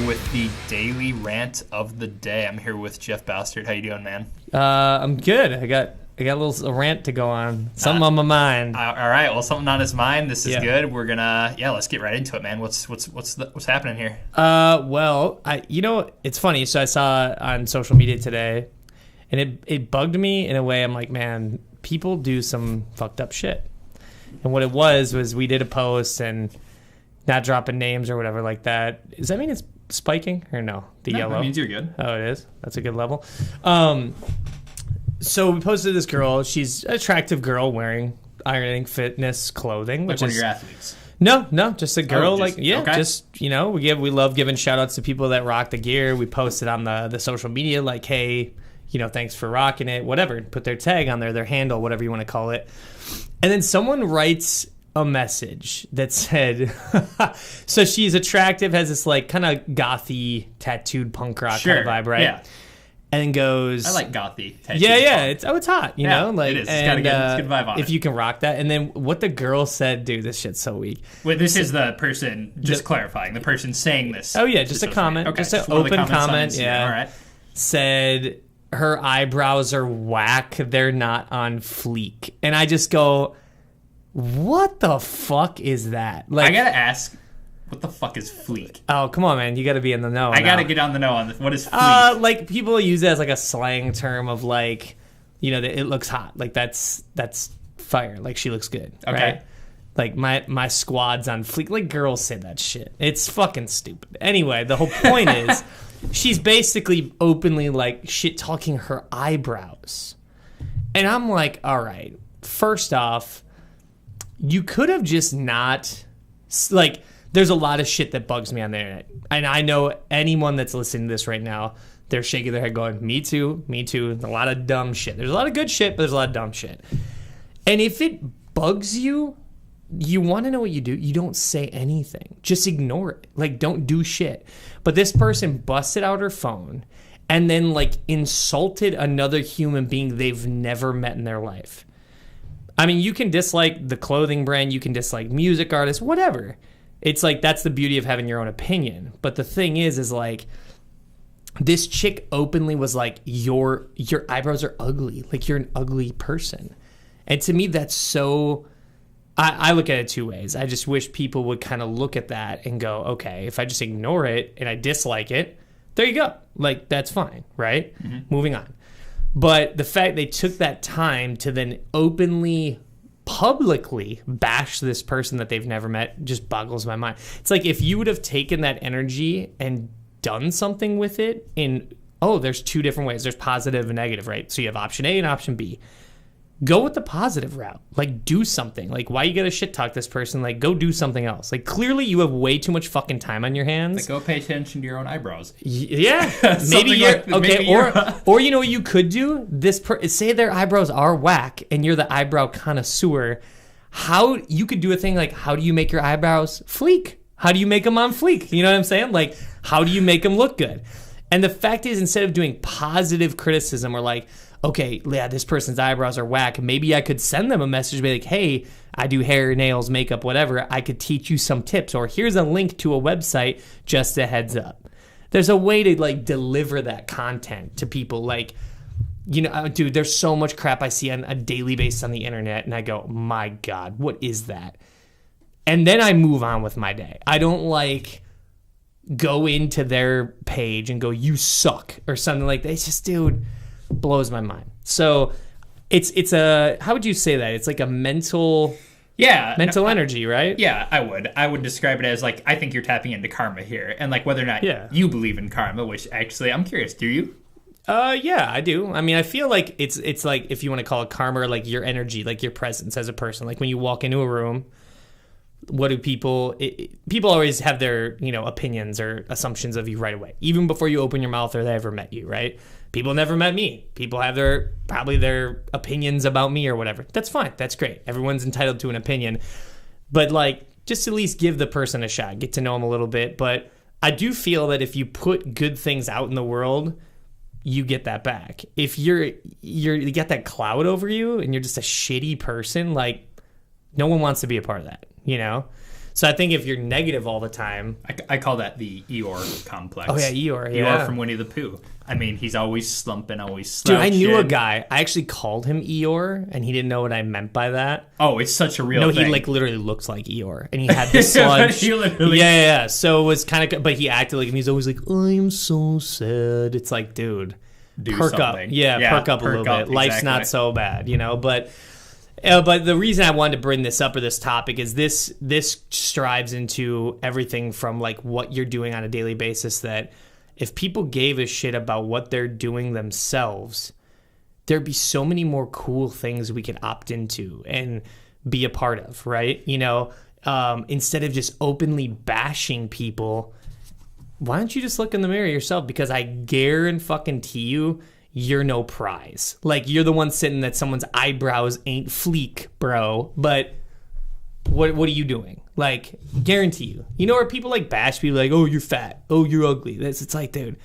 with the daily rant of the day. I'm here with Jeff Bastard. How you doing, man? I'm good. I got a rant to go on. Something on my mind. All right. Well, something on his mind. This is good. We're gonna let's get right into it, man. What's happening here? Well, it's funny. So I saw on social media today, and it bugged me in a way. I'm like, man, people do some fucked up shit. And what it was we did a post and not dropping names or whatever like that. Does that mean it's spiking or no? The yellow? That means you're good. Oh, it is? That's a good level. So we posted this girl. She's an attractive girl wearing ironing fitness clothing. Like one of your athletes? No, just a girl. Okay. We love giving shout outs to people that rock the gear. We posted on the social media like, hey, thanks for rocking it, whatever. Put their tag on there, their handle, whatever you want to call it. And then someone writes a message that said, so she's attractive, has this like kind of gothy, tattooed punk rock kind of vibe, right? Yeah. And goes, I like gothy. Yeah. It's hot, you know? Like, it is. It's got a good vibe on it. If you can rock that. And then what the girl said, dude, this shit's so weak. Wait, this is the person, clarifying, the person saying this. Oh, yeah, just a comment. Okay. Just an open comment. Yeah. All right. Said her eyebrows are whack. They're not on fleek. And I just go, what the fuck is that? Like, I gotta ask, what the fuck is fleek? Oh, come on, man. You gotta be in the know. I gotta get on the know on this. What is fleek? Like, people use it as like a slang term of like, that it looks hot. Like, that's fire. Like, she looks good. Okay. Right? Like, my squad's on fleek. Like, girls say that shit. It's fucking stupid. Anyway, the whole point is, she's basically openly like shit talking her eyebrows. And I'm like, all right, first off, you could have just not, like, there's a lot of shit that bugs me on the internet. And I know anyone that's listening to this right now, they're shaking their head going, me too. A lot of dumb shit. There's a lot of good shit, but there's a lot of dumb shit. And if it bugs you, you want to know what you do, you don't say anything. Just ignore it. Like, don't do shit. But this person busted out her phone and then, like, insulted another human being they've never met in their life. I mean, you can dislike the clothing brand, you can dislike music artists, whatever. It's like, that's the beauty of having your own opinion. But the thing is like, this chick openly was like, your eyebrows are ugly. Like, you're an ugly person. And to me, that's so... I look at it two ways. I just wish people would kind of look at that and go, okay, if I just ignore it and I dislike it, there you go. Like, that's fine, right? Mm-hmm. Moving on. But the fact they took that time to then openly, publicly bash this person that they've never met just boggles my mind. It's like if you would have taken that energy and done something with it there's two different ways. There's positive and negative, right? So you have option A and option B. Go with the positive route. Like, do something. Like, why you gotta shit talk this person? Like, go do something else. Like, clearly you have way too much fucking time on your hands. Like, go pay attention to your own eyebrows. Yeah. Or you know what you could do? Say their eyebrows are whack and you're the eyebrow connoisseur. How you could do a thing like, how do you make your eyebrows fleek? How do you make them on fleek? You know what I'm saying? Like, how do you make them look good? And the fact is, instead of doing positive criticism or like, okay, yeah, this person's eyebrows are whack, maybe I could send them a message, be like, hey, I do hair, nails, makeup, whatever. I could teach you some tips, or here's a link to a website, just a heads up. There's a way to like deliver that content to people. Like, dude, there's so much crap I see on a daily basis on the internet, and I go, my God, what is that? And then I move on with my day. I don't like go into their page and go, you suck, or something like that. It's just, dude, blows my mind. So it's a, how would you say that? It's like a mental energy, right? Yeah, I would describe it as like, I think you're tapping into karma here, and like whether or not you believe in karma, which actually I'm curious, do you? Yeah, I do. I mean, I feel like it's like, if you want to call it karma, or like your energy, like your presence as a person. Like when you walk into a room, what do people always have their, opinions or assumptions of you right away, even before you open your mouth or they ever met you, right? People never met me. People have probably their opinions about me or whatever. That's fine. That's great. Everyone's entitled to an opinion. But like, just at least give the person a shot. Get to know them a little bit. But I do feel that if you put good things out in the world, you get that back. If you got that cloud over you and you're just a shitty person, like, no one wants to be a part of that, So I think if you're negative all the time... I call that the Eeyore complex. Oh, yeah, Eeyore, yeah. Eeyore from Winnie the Pooh. I mean, he's always slumping, always slouching. Dude, I knew a guy. I actually called him Eeyore, and he didn't know what I meant by that. Oh, it's such a real thing. No, he literally looked like Eeyore, and he had the sludge. Yeah. So it was kind of... But he acted like... And he's always like, I'm so sad. It's like, dude... perk something. Up. Yeah, perk up a little bit. Life's not so bad, But the reason I wanted to bring this up or this topic is this strives into everything from like what you're doing on a daily basis, that if people gave a shit about what they're doing themselves, there'd be so many more cool things we could opt into and be a part of, right? Instead of just openly bashing people, why don't you just look in the mirror yourself? Because I guarantee you, you're no prize. Like, you're the one sitting that someone's eyebrows ain't fleek, bro. But what are you doing? Like, guarantee you. Where people like bash people like, oh, you're fat. Oh, you're ugly. It's like, dude,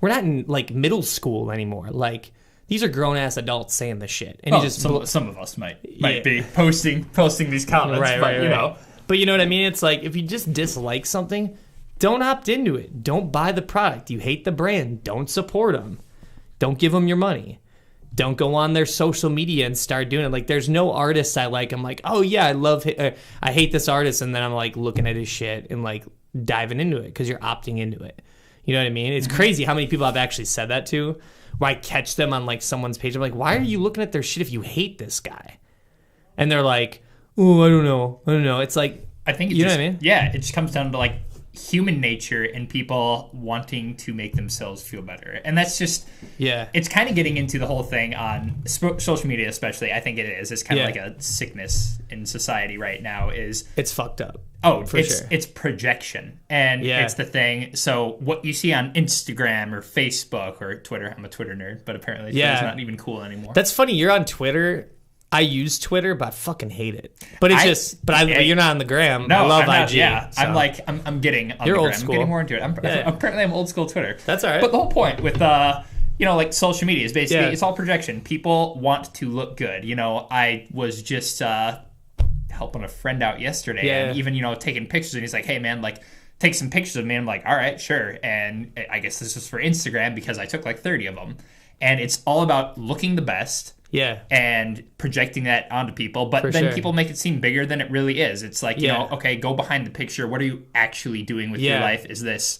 we're not in like middle school anymore. Like, these are grown ass adults saying this shit. And some of us might be posting these comments, right. But you know what I mean? It's like, if you just dislike something, don't opt into it. Don't buy the product. You hate the brand. Don't support them. Don't give them your money. Don't go on their social media and start doing it. Like, there's no artists I like. I'm like, oh yeah, I hate this artist, and then I'm like looking at his shit and like diving into it because you're opting into it. You know what I mean? It's crazy how many people I've actually said that to, where I catch them on like someone's page. I'm like, why are you looking at their shit if you hate this guy? And they're like, oh, I don't know. It's like, I think know what I mean? Yeah, it just comes down to like human nature and people wanting to make themselves feel better. And that's just, it's kind of getting into the whole thing on social media, especially. I think it is. It's kind of like a sickness in society right now. It's fucked up. Oh, for sure. It's projection. And it's the thing. So what you see on Instagram or Facebook or Twitter, I'm a Twitter nerd, but apparently Twitter's not even cool anymore. That's funny. You're on Twitter. I use Twitter, but I fucking hate it. But it's you're not on the gram. No, I love I'm IG. Yeah, so. I'm getting on you're the old gram. school. I'm getting more into it. Apparently, I'm old school Twitter. That's all right. But the whole point with like social media is basically it's all projection. People want to look good. I was just helping a friend out yesterday, and even taking pictures, and he's like, "Hey man, like take some pictures of me." I'm like, "All right, sure." And I guess this was for Instagram because I took like 30 of them, and it's all about looking the best. Yeah. And projecting that onto people. But then people make it seem bigger than it really is. It's like, okay, go behind the picture. What are you actually doing with your life? Is this...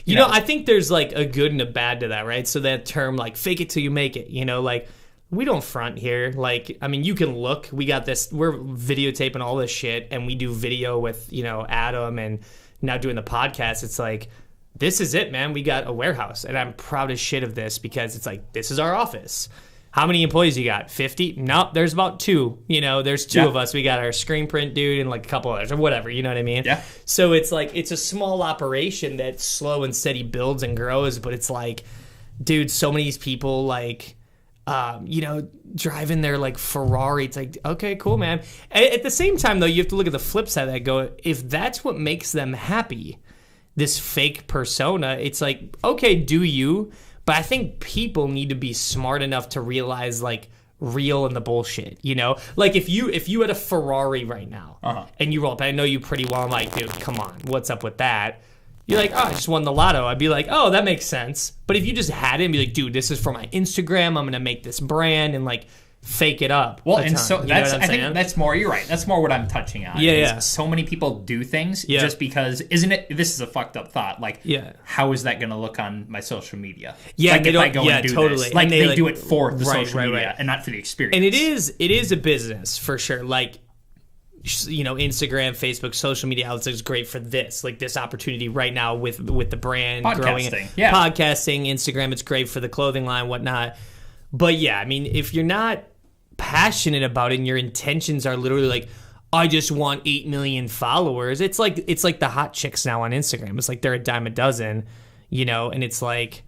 You know, I think there's like a good and a bad to that, right? So that term, like, fake it till you make it. Like, we don't front here. Like, I mean, you can look. We got this... We're videotaping all this shit, and we do video with, Adam, and now doing the podcast. It's like... This is it, man. We got a warehouse, and I'm proud as shit of this because it's like, this is our office. How many employees you got? 50? Nope, there's about 2. There's 2 of us. We got our screen print dude and like a couple others or whatever, you know what I mean? Yeah. So it's like, it's a small operation that slow and steady builds and grows, but it's like, dude, so many people like, driving their like Ferrari. It's like, okay, cool, man. At the same time though, you have to look at the flip side of that, go, if that's what makes them happy, this fake persona, it's like, okay, do you? But I think people need to be smart enough to realize like real and the bullshit, Like if you had a Ferrari right now and you roll up, I know you pretty well. I'm like, dude, come on, what's up with that? You're like, oh, I just won the lotto. I'd be like, oh, that makes sense. But if you just had it and be like, dude, this is for my Instagram, I'm gonna make this brand and like fake it up. Well, and so that's I think that's more. You're right. That's more what I'm touching on. Yeah. So many people do things just because. Isn't it? This is a fucked up thought. Like, how is that going to look on my social media? Yeah, like if I go and do totally. this, like they do it for the social media and not for the experience. And it is a business for sure. Like, Instagram, Facebook, social media outlets is great for this. Like this opportunity right now with the brand growing, podcasting, Instagram. It's great for the clothing line, whatnot. But yeah, I mean, if you're not passionate about it and your intentions are literally like, I just want 8 million followers, it's like the hot chicks now on Instagram. It's like they're a dime a dozen, and it's like,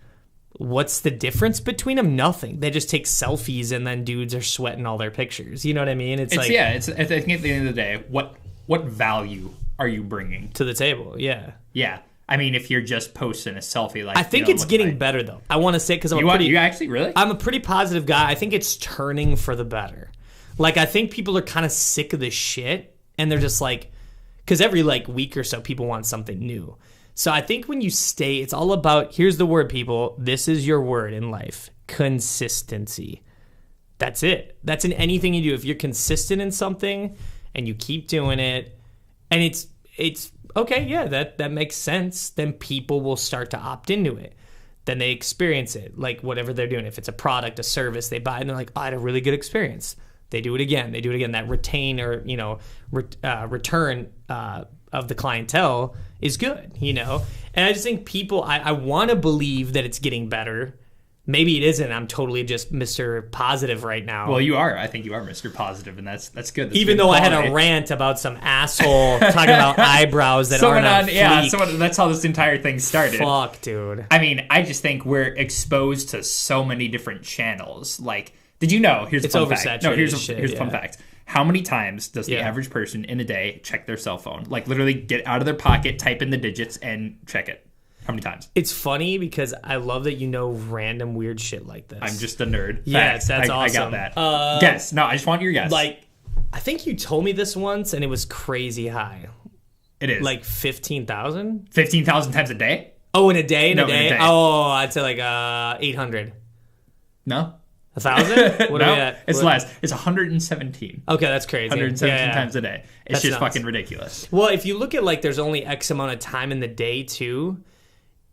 what's the difference between them? Nothing. They just take selfies and then dudes are sweating all their pictures. You know what I mean? It's like, I think at the end of the day, what value are you bringing to the table? Yeah. I mean, if you're just posting a selfie, like I think it's getting better though. I want to say because you actually really? I'm a pretty positive guy. I think it's turning for the better. Like I think people are kind of sick of this shit, and they're just like, Because every like week or so, people want something new. So I think when you stay, it's all about, here's the word, people. This is your word in life. Consistency. That's it. That's in anything you do. If you're consistent in something and you keep doing it, and it's okay, yeah, that makes sense, then people will start to opt into it. Then they experience it, like whatever they're doing. If it's a product, a service, they buy it and they're like, I had a really good experience. They do it again. That retain or, return of the clientele is good, And I just think people, I want to believe that it's getting better. Maybe it isn't. I'm totally just Mr. Positive right now. Well, you are. I think you are Mr. Positive, and that's good. That's even though I had a rant about some asshole talking about eyebrows that aren't on fleek. Yeah, that's how this entire thing started. Fuck, dude. I mean, I just think we're exposed to so many different channels. Like, did you know? Here's a fun fact. No, here's a fun fact. How many times does the average person in a day check their cell phone? Like, literally get out of their pocket, type in the digits, and check it. How many times? It's funny because I love that you know random weird shit like this. I'm just a nerd. Yes, that's awesome. I got that. Guess. No, I just want your guess. Like, I think you told me this once, and it was crazy high. It is. Like 15,000? 15,000 times a day? Oh, in a day? In a day. Oh, I'd say like 800. No. 1,000? What are we at? It's less. It's 117. Okay, that's crazy. 117 times a day. It's just nuts. fucking ridiculous. Well, if you look at like there's only X amount of time in the day too,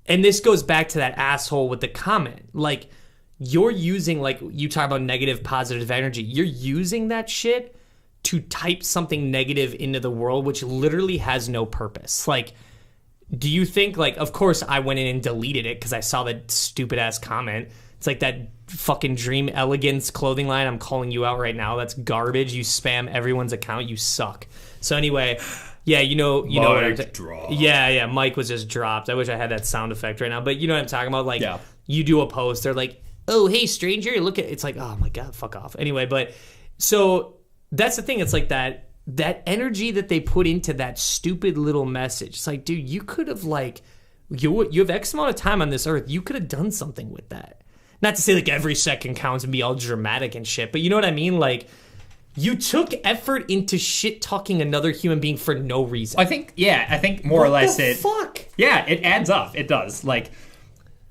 and this goes back to that asshole with the comment. Like, you're using, like, you talk about negative, positive energy. You're using that shit to type something negative into the world, which literally has no purpose. Like, do you think, like, of course I went in and deleted it because I saw that stupid-ass comment. It's like that fucking Dream Elegance clothing line. I'm calling you out right now. That's garbage. You spam everyone's account. You suck. So anyway... Yeah, you know what I'm saying. Yeah, Mike was just dropped. I wish I had that sound effect right now. But you know what I'm talking about? Like, you do a post, they're like, oh, hey, stranger, look at... It's like, oh, my God, fuck off. Anyway, but... So, that's the thing. It's like that energy that they put into that stupid little message. It's like, dude, you could have, like... You have X amount of time on this earth. You could have done something with that. Not to say, like, every second counts and be all dramatic and shit. But you know what I mean? Like... You took effort into shit-talking another human being for no reason. I think more or less it... What the fuck? Yeah, it adds up. It does. Like,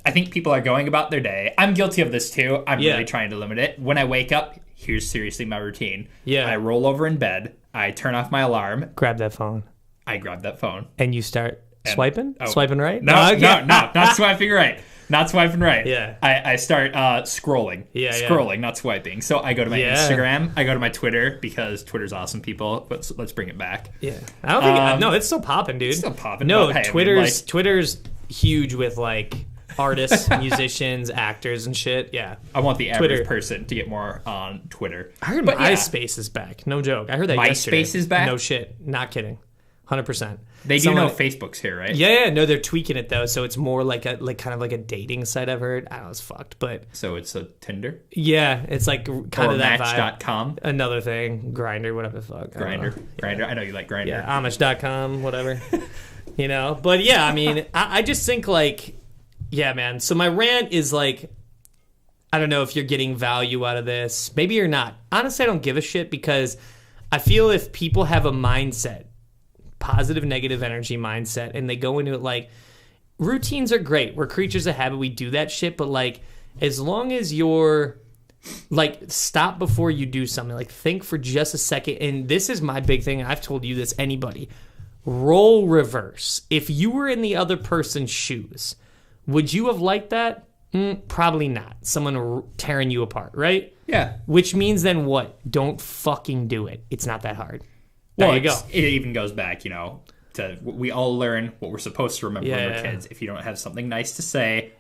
I think people are going about their day. I'm guilty of this, too. I'm really trying to limit it. When I wake up, here's seriously my routine. Yeah. I roll over in bed. I turn off my alarm. Grab that phone. I grab that phone. And you start swiping? Swiping right? No, not swiping right. Not swiping right. Yeah. I start scrolling. Scrolling, not swiping. So I go to my Instagram. I go to my Twitter because Twitter's awesome, people. Let's bring it back. Yeah. I don't think... no, it's still popping, dude. It's still popping. No, Twitter's huge with, like, artists, musicians, actors, and shit. Yeah. I want the average person to get more on Twitter. I heard MySpace is back. No joke. I heard that yesterday. MySpace is back? No shit. Not kidding. 100%. They do know Facebook's here, right? Yeah, no, they're tweaking it though, so it's more like kind of like a dating site. I've heard. I don't know, it's fucked, but so it's a Tinder. Yeah, it's like kind of that vibe. Match.com. Another thing, Grindr, whatever the fuck. Grindr. I know you like Grindr. Yeah, Amish.com, whatever. But yeah, I mean, I just think like, yeah, man. So my rant is like, I don't know if you're getting value out of this. Maybe you're not. Honestly, I don't give a shit because I feel if people have a mindset. Positive, negative energy mindset, and they go into it like routines are great. We're creatures of habit. We do that shit, but like as long as you're like stop before you do something, like think for just a second. And this is my big thing. I've told you this, anybody. Role reverse. If you were in the other person's shoes, would you have liked that? Probably not. Someone tearing you apart, right? Yeah. Which means then what? Don't fucking do it. It's not that hard. There you go. It even goes back, to we all learn what we're supposed to remember when we're kids. If you don't have something nice to say,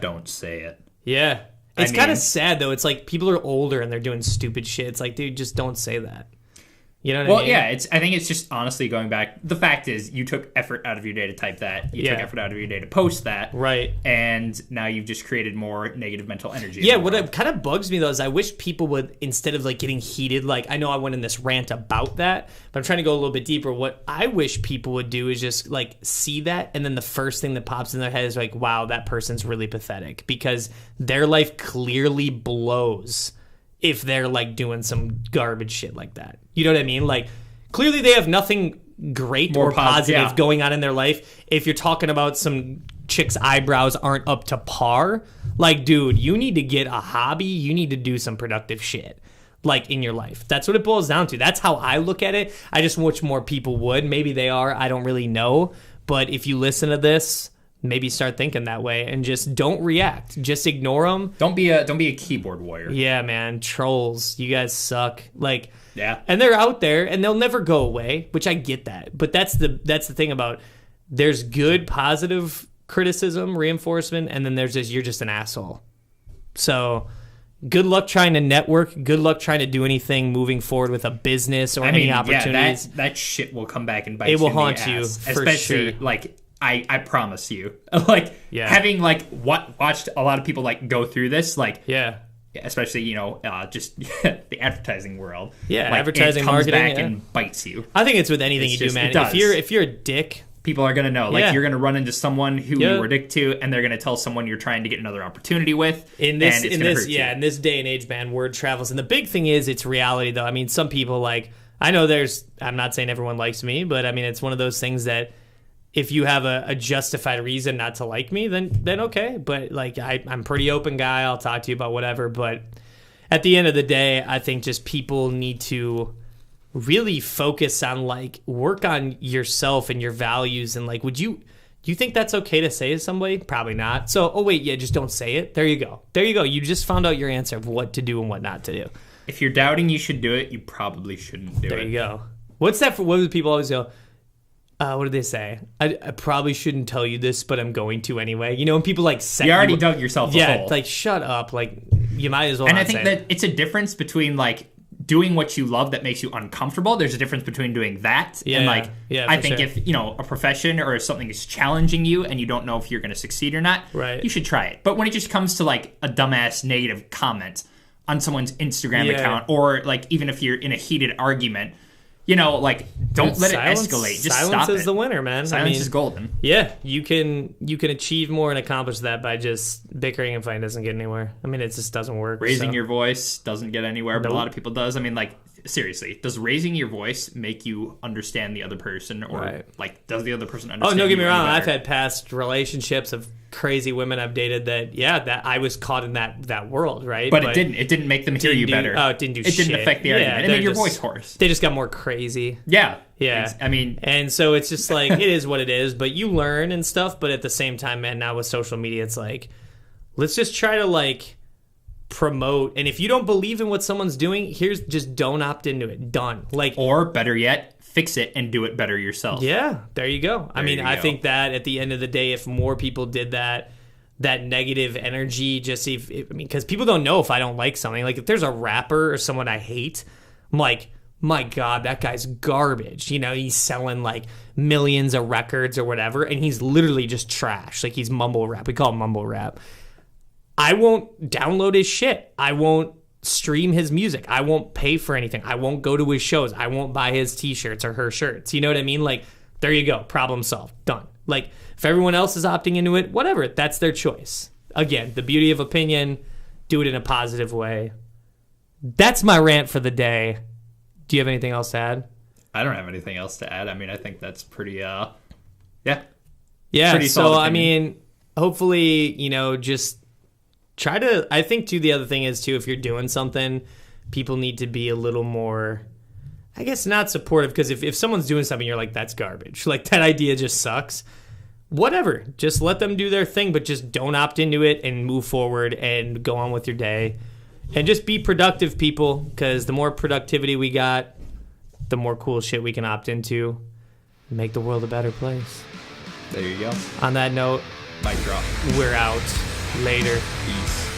don't say it. Yeah. It's kind of sad, though. It's like people are older and they're doing stupid shit. It's like, dude, just don't say that. You know what I mean? Well, yeah. I think it's just honestly going back. The fact is, you took effort out of your day to type that. You took effort out of your day to post that. Right. And now you've just created more negative mental energy. Yeah, what kind of bugs me, though, is I wish people would, instead of like getting heated, like I know I went in this rant about that, but I'm trying to go a little bit deeper. What I wish people would do is just like see that, and then the first thing that pops in their head is like, wow, that person's really pathetic because their life clearly blows if they're like doing some garbage shit like that. You know what I mean? Like, clearly they have nothing great more or positive yeah. going on in their life. If you're talking about some chick's eyebrows aren't up to par, like, dude, you need to get a hobby. You need to do some productive shit, like, in your life. That's what it boils down to. That's how I look at it. I just wish more people would. Maybe they are. I don't really know. But if you listen to this, maybe start thinking that way and just don't react. Just ignore them. Don't be a keyboard warrior. Yeah, man. Trolls. You guys suck. Like, yeah. And they're out there and they'll never go away, which I get that. But that's the thing about, there's good positive criticism, reinforcement, and then there's just, you're just an asshole. So good luck trying to network. Good luck trying to do anything moving forward with a business or any opportunities. Yeah, that shit will come back and bite you. It will in the haunt ass, you, for especially sure. like I promise you. Like having like watched a lot of people like go through this, like especially just the advertising world. Yeah, like, advertising, it comes marketing, back and bites you. I think it's with anything you do, man. If you're a dick, people are gonna know. Like you're gonna run into someone who you were dick to, and they're gonna tell someone you're trying to get another opportunity with. In this day and age, man, word travels. And the big thing is, it's reality, though. I mean, some people like. I know I'm not saying everyone likes me, but I mean, it's one of those things that if you have a justified reason not to like me, then okay. But like, I'm a pretty open guy. I'll talk to you about whatever. But at the end of the day, I think just people need to really focus on, like, work on yourself and your values. And like, do you think that's okay to say to somebody? Probably not. So, just don't say it. There you go. You just found out your answer of what to do and what not to do. If you're doubting you should do it, you probably shouldn't do it. There you go. What's that for? What do people always go? What do they say? I probably shouldn't tell you this, but I'm going to anyway. You know, when people like set you already dug yourself a hole. Yeah, like, shut up. Like, you might as well. And I think that it's a difference between like doing what you love that makes you uncomfortable. There's a difference between doing that and like, I think if a profession or something is challenging you and you don't know if you're going to succeed or not, you should try it. But when it just comes to like a dumbass negative comment on someone's Instagram account, or like even if you're in a heated argument, like, don't let it escalate. Just silence stop it. is the winner, man. Silence is golden. Yeah, you can achieve more and accomplish that by just bickering and fighting. Doesn't get anywhere. I mean, it just doesn't work. Raising your voice doesn't get anywhere, but a lot of people does. I mean, like, seriously, does raising your voice make you understand the other person, or like, does the other person understand? Oh, don't get me wrong. I've had past relationships of crazy women I've dated that I was caught in that world, right? But it didn't make them hear you better. Oh, it didn't do shit. It didn't affect the argument. It made your voice hoarse. They just got more crazy. Yeah. I mean, and so it's just like, it is what it is, but you learn and stuff. But at the same time, man, now with social media, it's like, let's just try to like promote. And if you don't believe in what someone's doing, just don't opt into it. Done. Like, or better yet, fix it and do it better yourself. Yeah, there you go. I think that at the end of the day, if more people did that negative energy, because people don't know if I don't like something. Like, if there's a rapper or someone I hate, I'm like, my God, that guy's garbage. He's selling like millions of records or whatever, and he's literally just trash. Like, he's mumble rap. We call it mumble rap. I won't download his shit. I won't stream his music. I won't pay for anything. I won't go to his shows. I won't buy his t-shirts or her shirts. You know what I mean? Like, there you go. Problem solved. Done. Like, if everyone else is opting into it, whatever. That's their choice. Again, the beauty of opinion, do it in a positive way. That's my rant for the day. Do you have anything else to add? I don't have anything else to add. I mean, I think that's pretty, Yeah, so, I mean, hopefully, just try to, I think, too, the other thing is, too, if you're doing something, people need to be a little more, I guess, not supportive, because if someone's doing something, you're like, that's garbage. Like, that idea just sucks. Whatever. Just let them do their thing, but just don't opt into it and move forward and go on with your day. And just be productive, people, because the more productivity we got, the more cool shit we can opt into and make the world a better place. There you go. On that note, mic drop. We're out. Later. Peace.